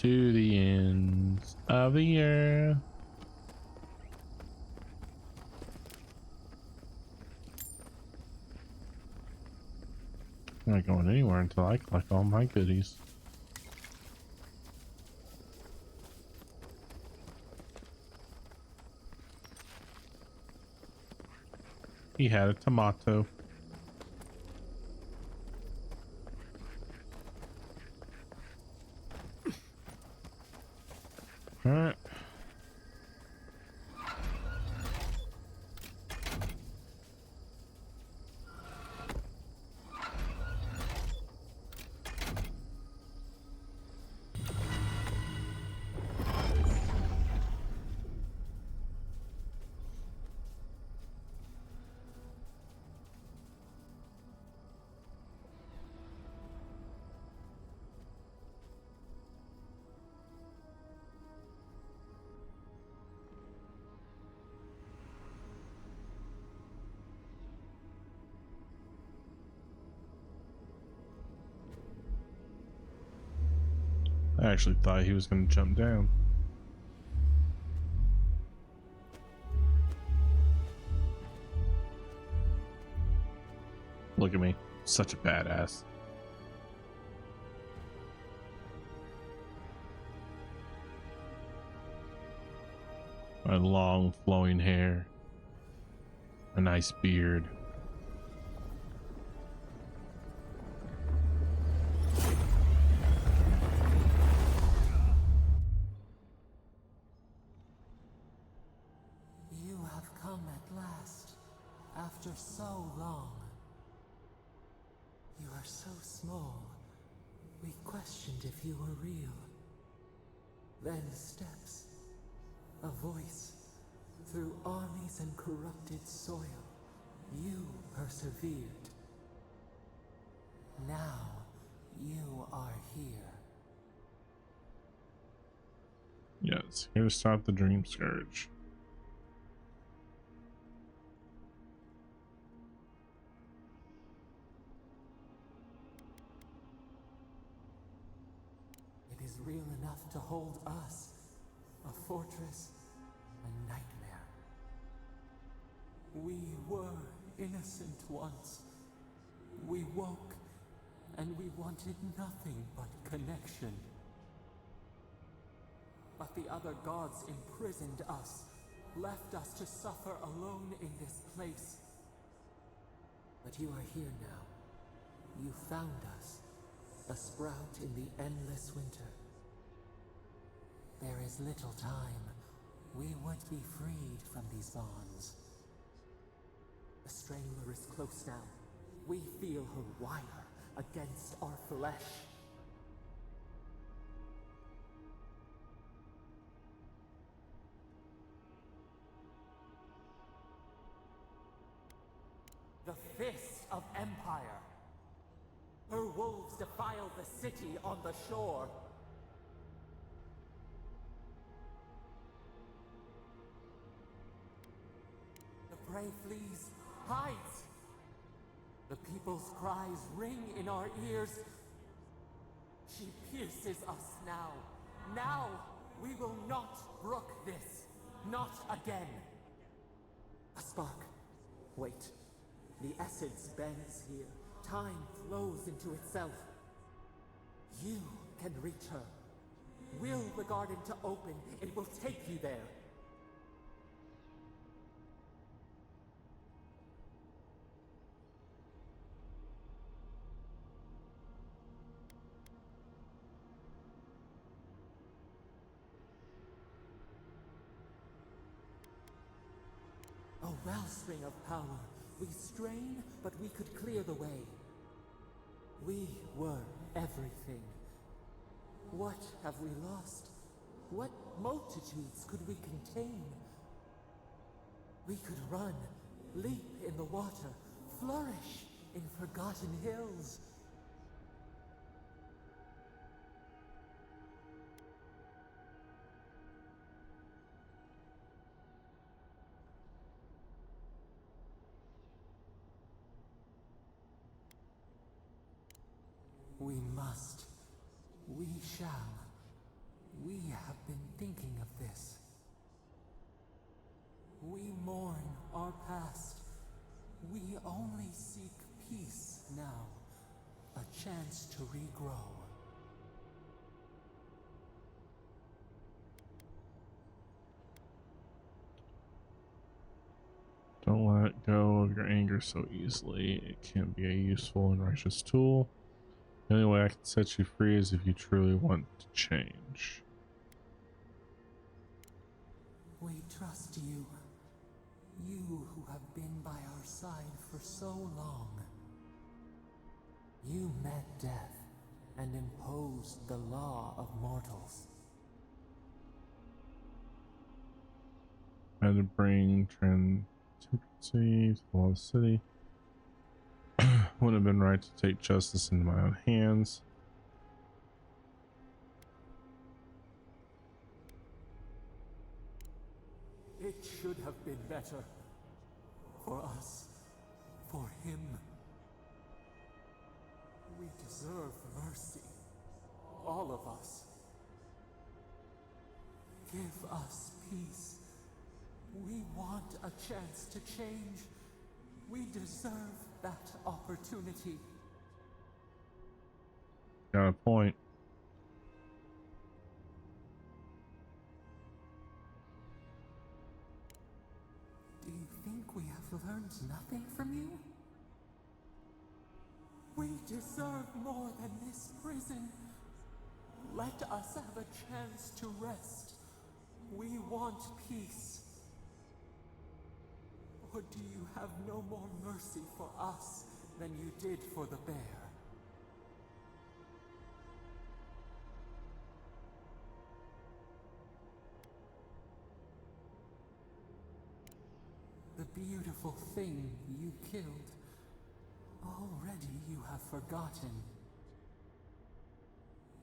to the ends of the earth. I'm not going anywhere until I collect all my goodies. He had a tomato. All right. I actually thought he was going to jump down. Look at me, such a badass. My long flowing hair, a nice beard. You have come at last, after so long. You are so small, we questioned if you were real. Then steps, a voice, through armies and corrupted soil. You persevered. Now, you are here. Yes, here to stop the Dream Scourge. It is real enough to hold us, a fortress, a nightmare. We were innocent once. We woke, and we wanted nothing but connection. But the other gods imprisoned us, left us to suffer alone in this place. But you are here now. You found us, a sprout in the endless winter. There is little time. We would be freed from these bonds. The Strangler is close now. We feel her wire against our flesh. The fist of Empire. Her wolves defile the city on the shore. The prey flees, hides. The people's cries ring in our ears. She pierces us now. Now, we will not brook this. Not again. A spark. Wait. The essence bends here. Time flows into itself. You can reach her. Will the garden to open, it will take you there. A wellspring of power. We strain, but we could clear the way. We were everything. What have we lost? What multitudes could we contain? We could run, leap in the water, flourish in forgotten hills. We must. We shall. We have been thinking of this. We mourn our past. We only seek peace now. A chance to regrow. Don't let go of your anger so easily. It can be a useful and righteous tool. The only way I can set you free is if you truly want to change. We trust you. You who have been by our side for so long. You met death and imposed the law of mortals. I had to bring transparency to the lost city. Wouldn't have been right to take justice into my own hands. It should have been better. For us. For him. We deserve mercy. All of us. Give us peace. We want a chance to change. We deserve that opportunity. Got a point. Do you think we have learned nothing from you? We deserve more than this prison. Let us have a chance to rest. We want peace. Or do you have no more mercy for us than you did for the bear? The beautiful thing you killed, already you have forgotten.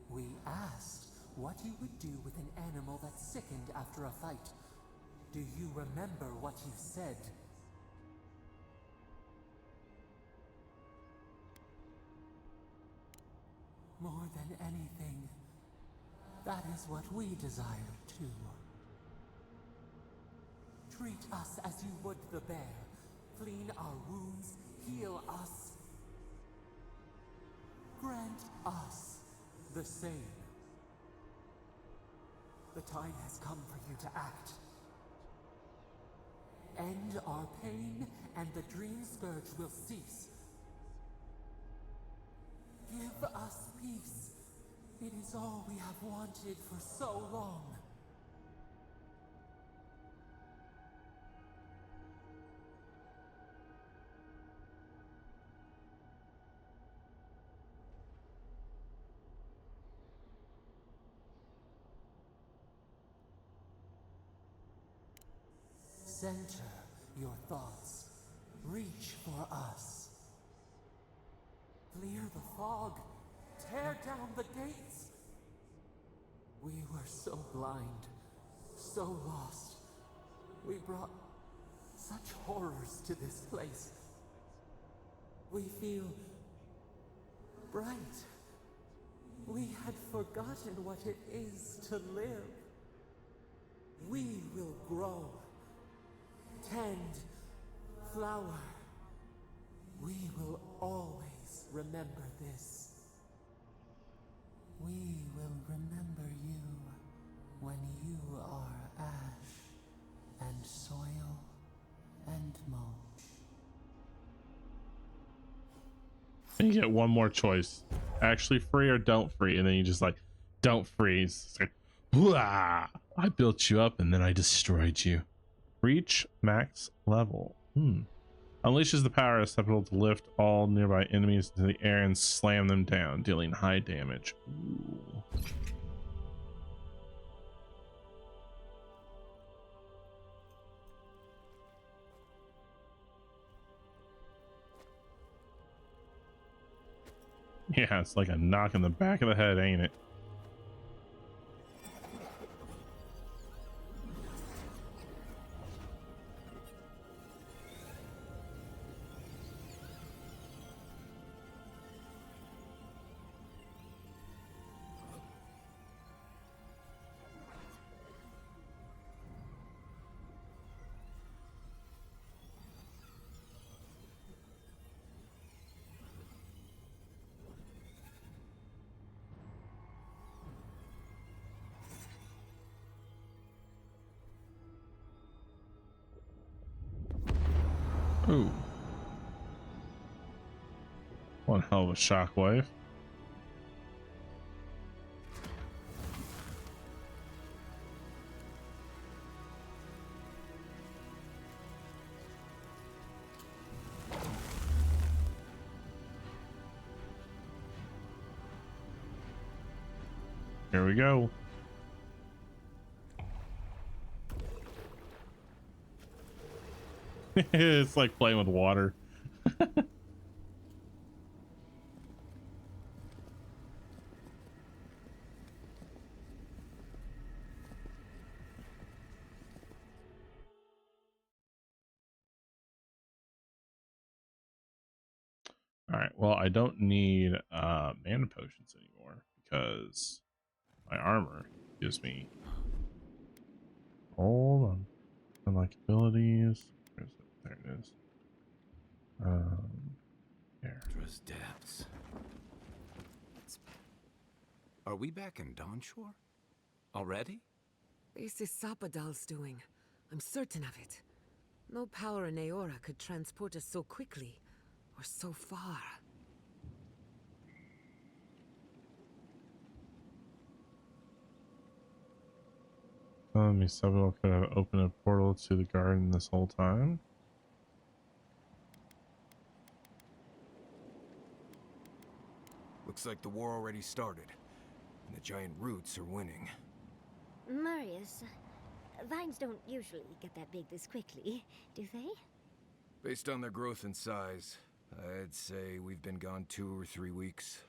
We asked what you would do with an animal that sickened after a fight. Do you remember what you said? More than anything, that is what we desire too. Treat us as you would the bear. Clean our wounds, heal us. Grant us the same. The time has come for you to act. End our pain, and the dream scourge will cease. Give us peace. It is all we have wanted for so long. Center your thoughts. Reach for us. Clear the fog. Tear down the gates. We were so blind, so lost. We brought such horrors to this place. We feel bright. We had forgotten what it is to live. We will grow. Tend, flower. We will always remember this. We will remember you when you are ash and soil and mulch. And you get one more choice. Actually free or don't free. And then you just like, don't freeze. It's like, "Wah! I built you up and then I destroyed you." Reach max level. Unleashes the power acceptable to lift all nearby enemies into the air and slam them down, dealing high damage. Ooh. Yeah, it's like a knock in the back of the head, ain't it? One hell of a shockwave. Here we go. It's like playing with water. All right, well, I don't need mana potions anymore because my armor gives me. Hold on. Unlock abilities. Where's it? There it is. There. Trust depths. Are we back in Dawnshore? Already? This is Sapadal's doing. I'm certain of it. No power in Aora could transport us so quickly, or so far. Telling me Sabal could have opened a portal to the garden this whole time. Looks like the war already started, and the giant roots are winning. Marius, vines don't usually get that big this quickly, do they? Based on their growth and size, I'd say we've been gone 2 or 3 weeks.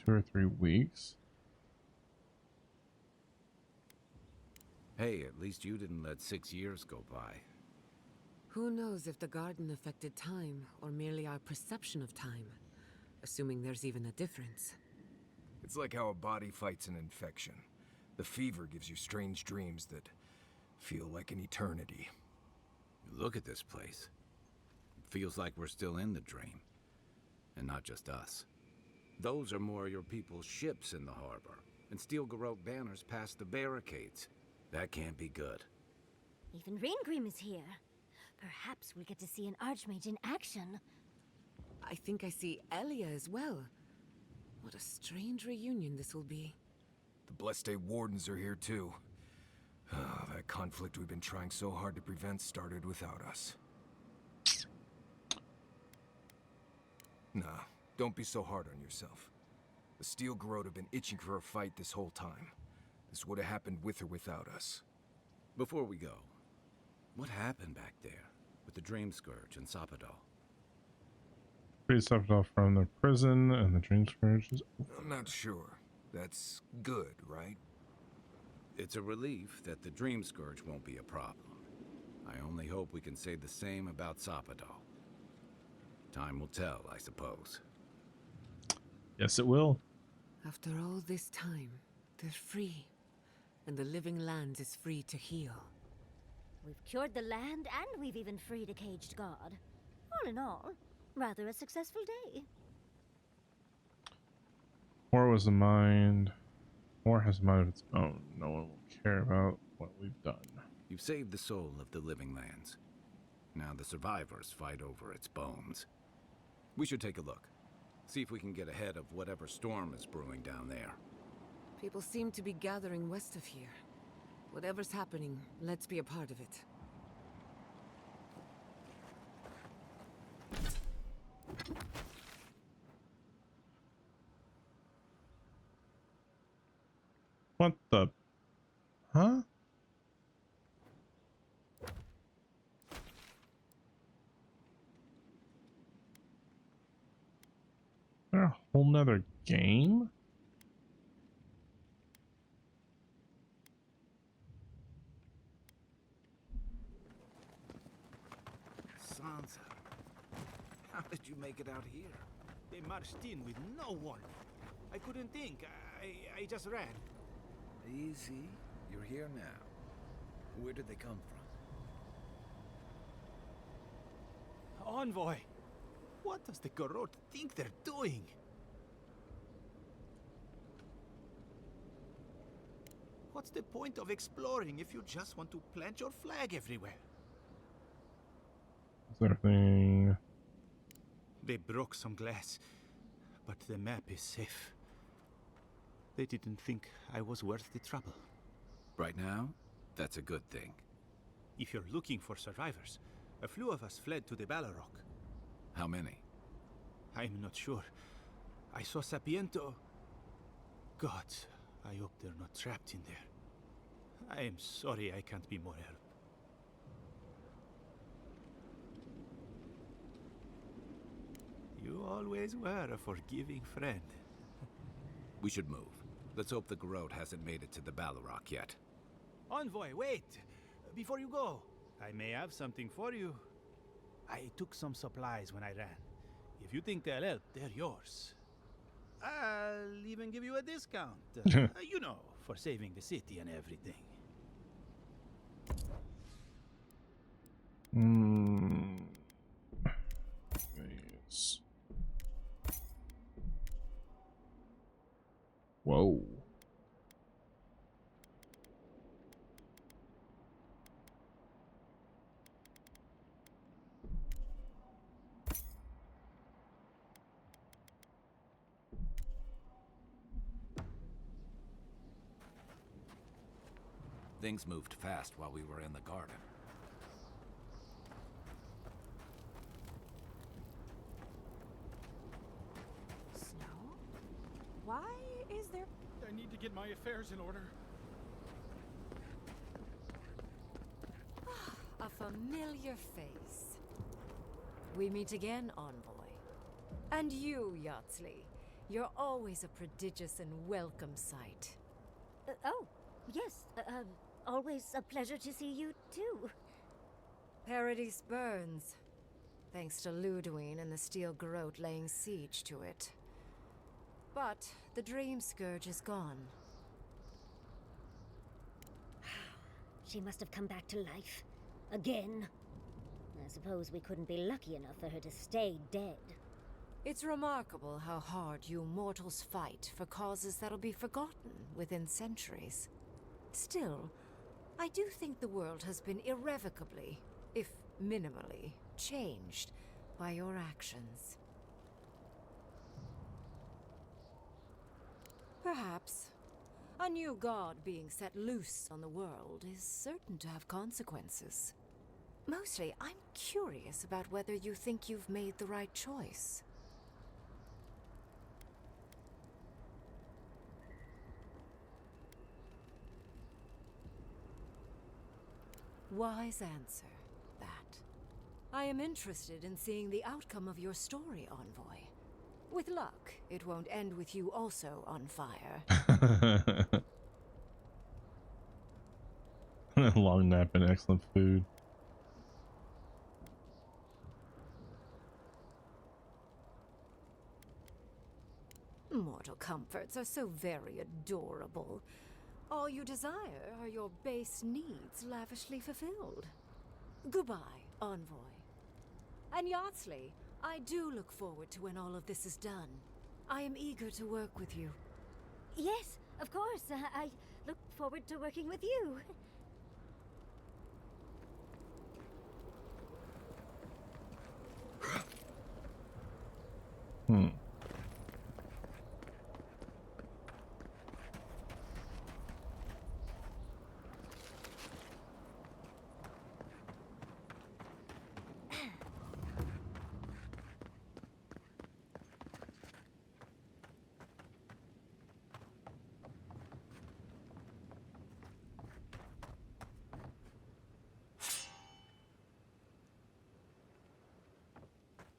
2 or 3 weeks? Hey, at least you didn't let 6 years go by. Who knows if the garden affected time, or merely our perception of time? Assuming there's even a difference. It's like how a body fights an infection. The fever gives you strange dreams that feel like an eternity. Look at this place. It feels like we're still in the dream. And not just us. Those are more your people's ships in the harbor, and steel Garrote banners past the barricades. That can't be good. Even Ringrim is here. Perhaps we'll get to see an Archmage in action. I think I see Elia as well. What a strange reunion this will be. The Blessed Day Wardens are here too. That conflict we've been trying so hard to prevent started without us. Nah, don't be so hard on yourself. The Steel Garrote have been itching for a fight this whole time. This would have happened with or without us. Before we go, what happened back there with the Dream Scourge and Sapadal? Freed Sabal from the prison, and the Dream Scourge is. I'm not sure. That's good, right? It's a relief that the Dream Scourge won't be a problem. I only hope we can say the same about Sapadal. Time will tell, I suppose. Yes, it will. After all this time, they're free. And the living land is free to heal. We've cured the land, and we've even freed a caged god. All in all, rather a successful day. War was a mind. War has a mind of its own. No one will care about what we've done. You've saved the soul of the living lands. Now the survivors fight over its bones. We should take a look. See if we can get ahead of whatever storm is brewing down there. People seem to be gathering west of here. Whatever's happening, let's be a part of it. What the? Huh? Is there a whole nother game? Sansa, how did you make it out here? They marched in with no warning. I couldn't think. I just ran. Easy. You're here now. Where did they come from? Envoy! What does the Garrote think they're doing? What's the point of exploring if you just want to plant your flag everywhere? Is there anything? They broke some glass, but the map is safe. They didn't think I was worth the trouble. Right now, that's a good thing. If you're looking for survivors, a few of us fled to the Balrog. How many? I'm not sure. I saw Sapiento. God, I hope they're not trapped in there. I am sorry I can't be more help. You always were a forgiving friend. We should move. Let's hope the Garrote hasn't made it to the Balrog yet. Envoy, wait! Before you go, I may have something for you. I took some supplies when I ran. If you think they'll help, they're yours. I'll even give you a discount. You know, for saving the city and everything. Yes. Whoa. Things moved fast while we were in the garden. Snow? Why is there... I need to get my affairs in order. A familiar face. We meet again, Envoy. And you, Yardsley. You're always a prodigious and welcome sight. Oh, yes. Always a pleasure to see you, too. Paradise burns. Thanks to Ludwine and the Steel Garrote laying siege to it. But the Dream Scourge is gone. She must have come back to life. Again. I suppose we couldn't be lucky enough for her to stay dead. It's remarkable how hard you mortals fight for causes that'll be forgotten within centuries. Still, I do think the world has been irrevocably, if minimally, changed by your actions. Perhaps. A new god being set loose on the world is certain to have consequences. Mostly, I'm curious about whether you think you've made the right choice. Wise answer, that. I am interested in seeing the outcome of your story, Envoy. With luck, it won't end with you also on fire. Long nap and excellent food. Mortal comforts are so very adorable. All you desire are your base needs lavishly fulfilled. Goodbye, Envoy. And Yardsley, I do look forward to when all of this is done. I am eager to work with you. Yes, of course. I look forward to working with you.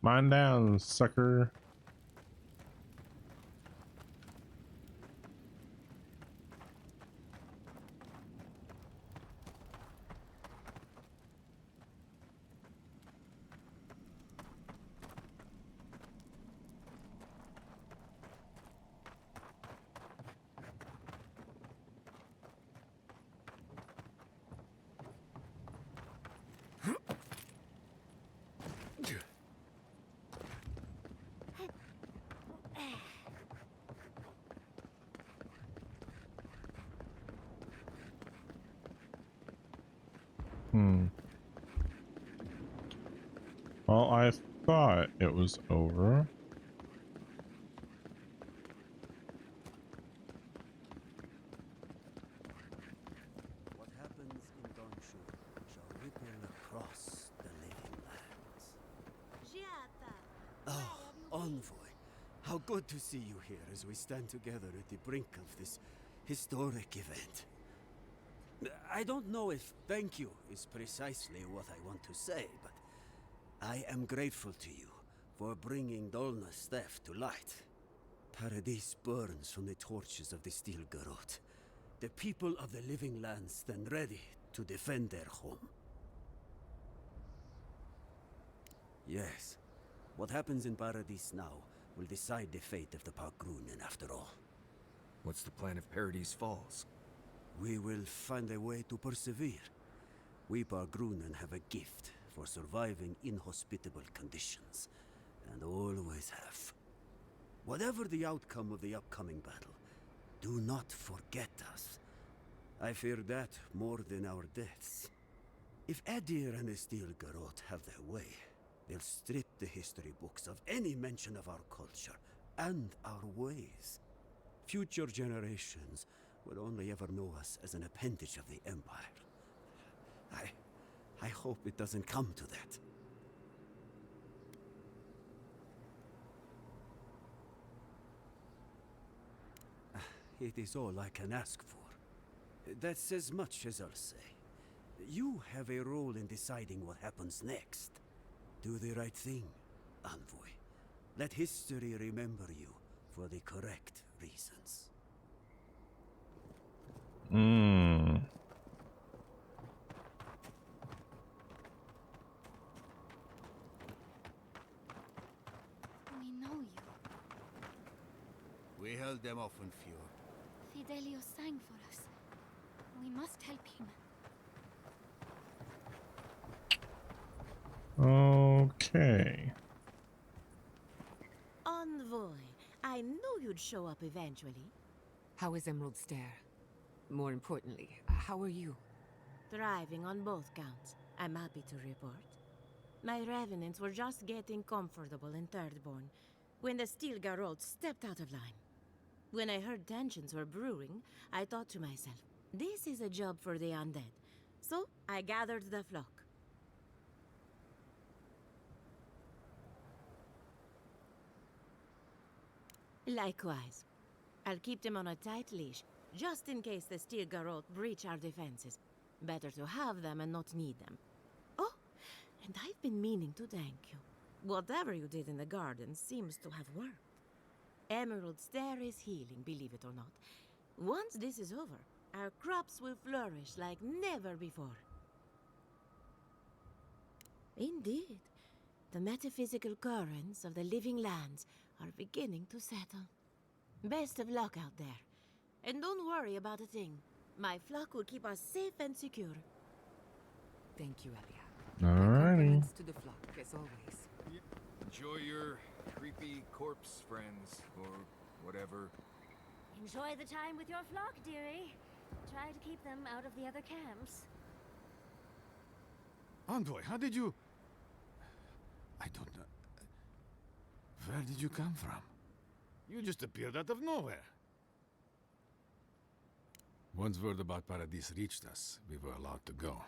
Mine down, sucker. Well, I thought it was over. What happens in Donshu shall ripple across the living lands. Oh, Envoy, how good to see you here as we stand together at the brink of this historic event. I don't know if thank you is precisely what I want to say, but I am grateful to you for bringing Dolna's theft to light. Paradise burns from the torches of the Steel Garrote. The people of the living lands stand ready to defend their home. Yes, what happens in Paradise now will decide the fate of the Parkrunen after all. What's the plan if Paradise falls? We will find a way to persevere. We Parkrunen have a gift for surviving inhospitable conditions, and always have. Whatever the outcome of the upcoming battle, do not forget us. I fear that more than our deaths. If Edir and the Steel Garrote have their way, they'll strip the history books of any mention of our culture and our ways. Future generations will only ever know us as an appendage of the Empire. I hope it doesn't come to that. It is all I can ask for. That's as much as I'll say. You have a role in deciding what happens next. Do the right thing, Envoy. Let history remember you for the correct reasons. We know you. We held them off in Fjord. Fidelio sang for us. We must help him. Okay. Envoy, I knew you'd show up eventually. How is Emerald Stair? More importantly, how are you? Thriving on both counts, I'm happy to report. My revenants were just getting comfortable in Thirdborn when the Steel Garrote stepped out of line. When I heard tensions were brewing, I thought to myself, this is a job for the undead. So I gathered the flock. Likewise. I'll keep them on a tight leash, just in case the Steel Garrote breach our defenses. Better to have them and not need them. Oh, and I've been meaning to thank you. Whatever you did in the garden seems to have worked. Emerald Stair is healing, believe it or not. Once this is over, our crops will flourish like never before. Indeed, the metaphysical currents of the living lands are beginning to settle. Best of luck out there. And don't worry about a thing. My flock will keep us safe and secure. Thank you, Elia. Alrighty. Compliments to the flock, as always. Enjoy your creepy corpse friends, or whatever. Enjoy the time with your flock, dearie. Try to keep them out of the other camps. Envoy, how did you... I don't know. Where did you come from? You just appeared out of nowhere. Once word about Paradise reached us, we were allowed to go.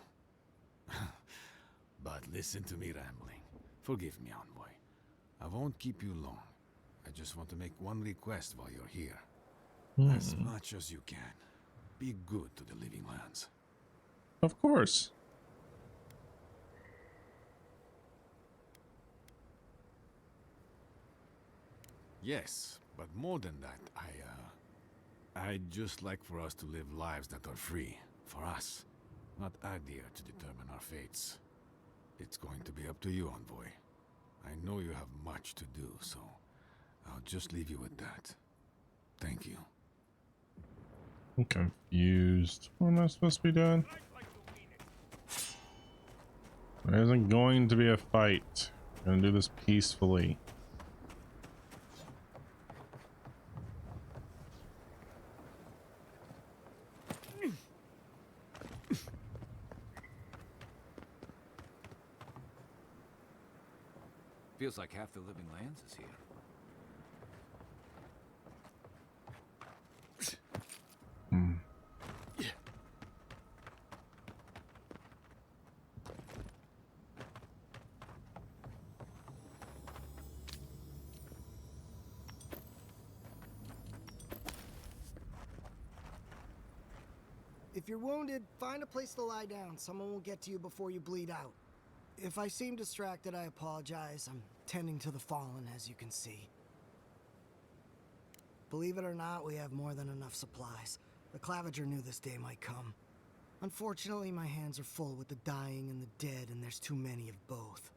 But listen to me rambling. Forgive me, Envoy. I won't keep you long. I just want to make one request while you're here. As much as you can, be good to the living lands. Of course. Yes, but more than that, I'd just like for us to live lives that are free, for us, not Adir to determine our fates. It's going to be up to you, Envoy. I know you have much to do, so I'll just leave you with that. Thank you. I'm confused. What am I supposed to be doing? There isn't going to be a fight. I'm gonna do this peacefully. Feels like half the living lands is here. If you're wounded, find a place to lie down. Someone will get to you before you bleed out. If I seem distracted, I apologize. I'm tending to the fallen, as you can see. Believe it or not, we have more than enough supplies. The Clavager knew this day might come. Unfortunately, my hands are full with the dying and the dead, and there's too many of both.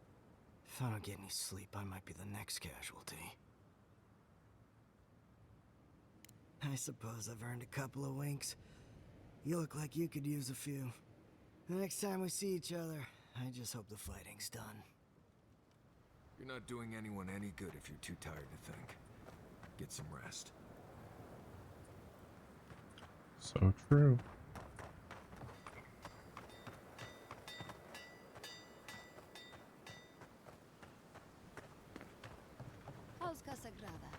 If I don't get any sleep, I might be the next casualty. I suppose I've earned a couple of winks. You look like you could use a few. The next time we see each other, I just hope the fighting's done. You're not doing anyone any good if you're too tired to think. Get some rest. So true. How's Casagrada?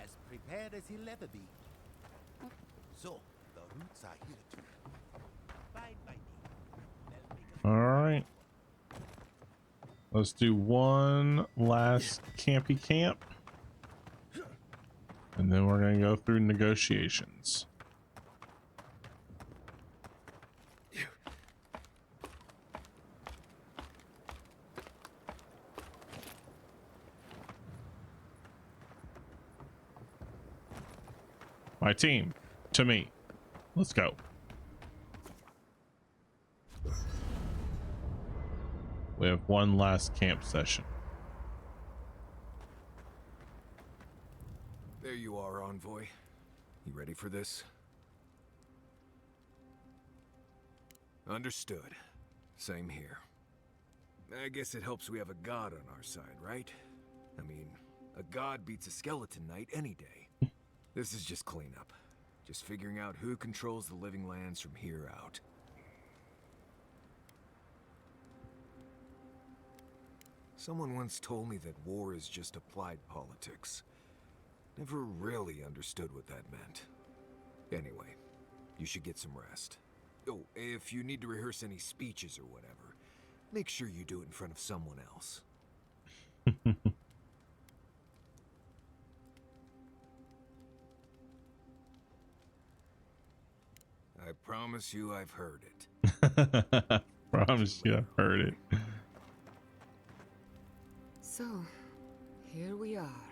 As prepared as he'll ever be. So, the roots are here too. Bide by me. All right. Let's do one last campy camp. And then we're going to go through negotiations. My team, to me. Let's go. We have one last camp session. There you are, Envoy. You ready for this? Understood. Same here. I guess it helps we have a god on our side, right? I mean, a god beats a skeleton knight any day. This is just cleanup. Just figuring out who controls the living lands from here out. Someone once told me that war is just applied politics. Never really understood what that meant. Anyway, you should get some rest. Oh, if you need to rehearse any speeches or whatever, make sure you do it in front of someone else. I promise you I've heard it. Promise you I've heard it. So, here we are.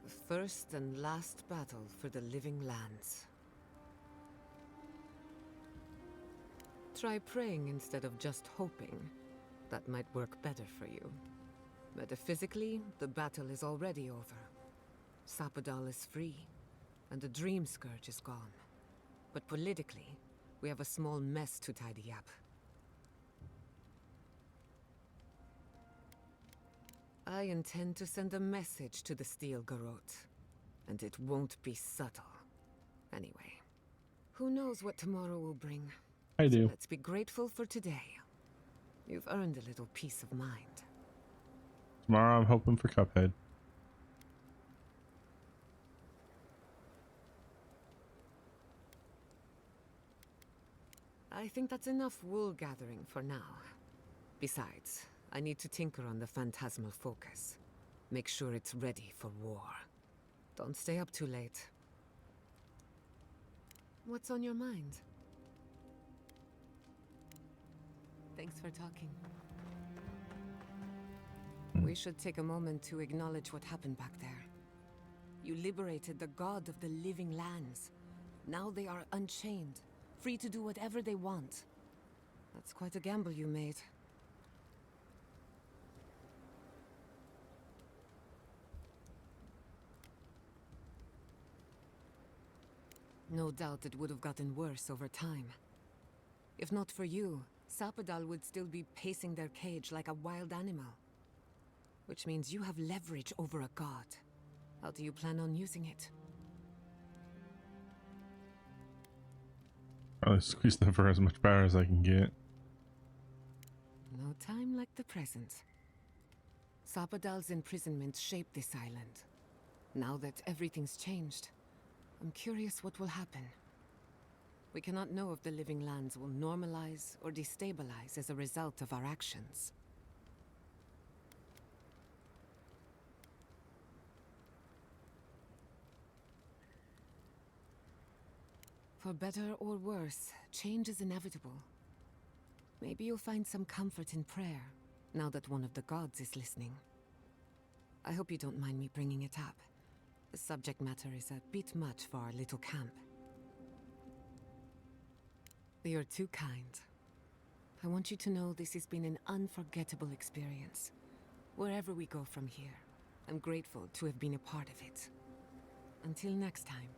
The first and last battle for the living lands. Try praying instead of just hoping. That might work better for you. Metaphysically, the battle is already over. Sapadal is free, and the Dream Scourge is gone. But politically, we have a small mess to tidy up. I intend to send a message to the Steel Garrote, and it won't be subtle. Anyway, who knows what tomorrow will bring? I do. So let's be grateful for today. You've earned a little peace of mind. Tomorrow I'm hoping for Cuphead. I think that's enough wool gathering for now. Besides, I need to tinker on the phantasmal focus. Make sure it's ready for war. Don't stay up too late. What's on your mind? Thanks for talking. We should take a moment to acknowledge what happened back there. You liberated the god of the living lands. Now they are unchained, free to do whatever they want. That's quite a gamble you made. No doubt it would have gotten worse over time. If not for you, Sapadal would still be pacing their cage like a wild animal. Which means you have leverage over a god. How do you plan on using it? Probably squeeze them for as much power as I can get. No time like the present. Sapadal's imprisonment shaped this island. Now that everything's changed, I'm curious what will happen. We cannot know if the living lands will normalize or destabilize as a result of our actions. For better or worse, change is inevitable. Maybe you'll find some comfort in prayer, now that one of the gods is listening. I hope you don't mind me bringing it up. The subject matter is a bit much for our little camp. You're too kind. I want you to know this has been an unforgettable experience. Wherever we go from here, I'm grateful to have been a part of it. Until next time.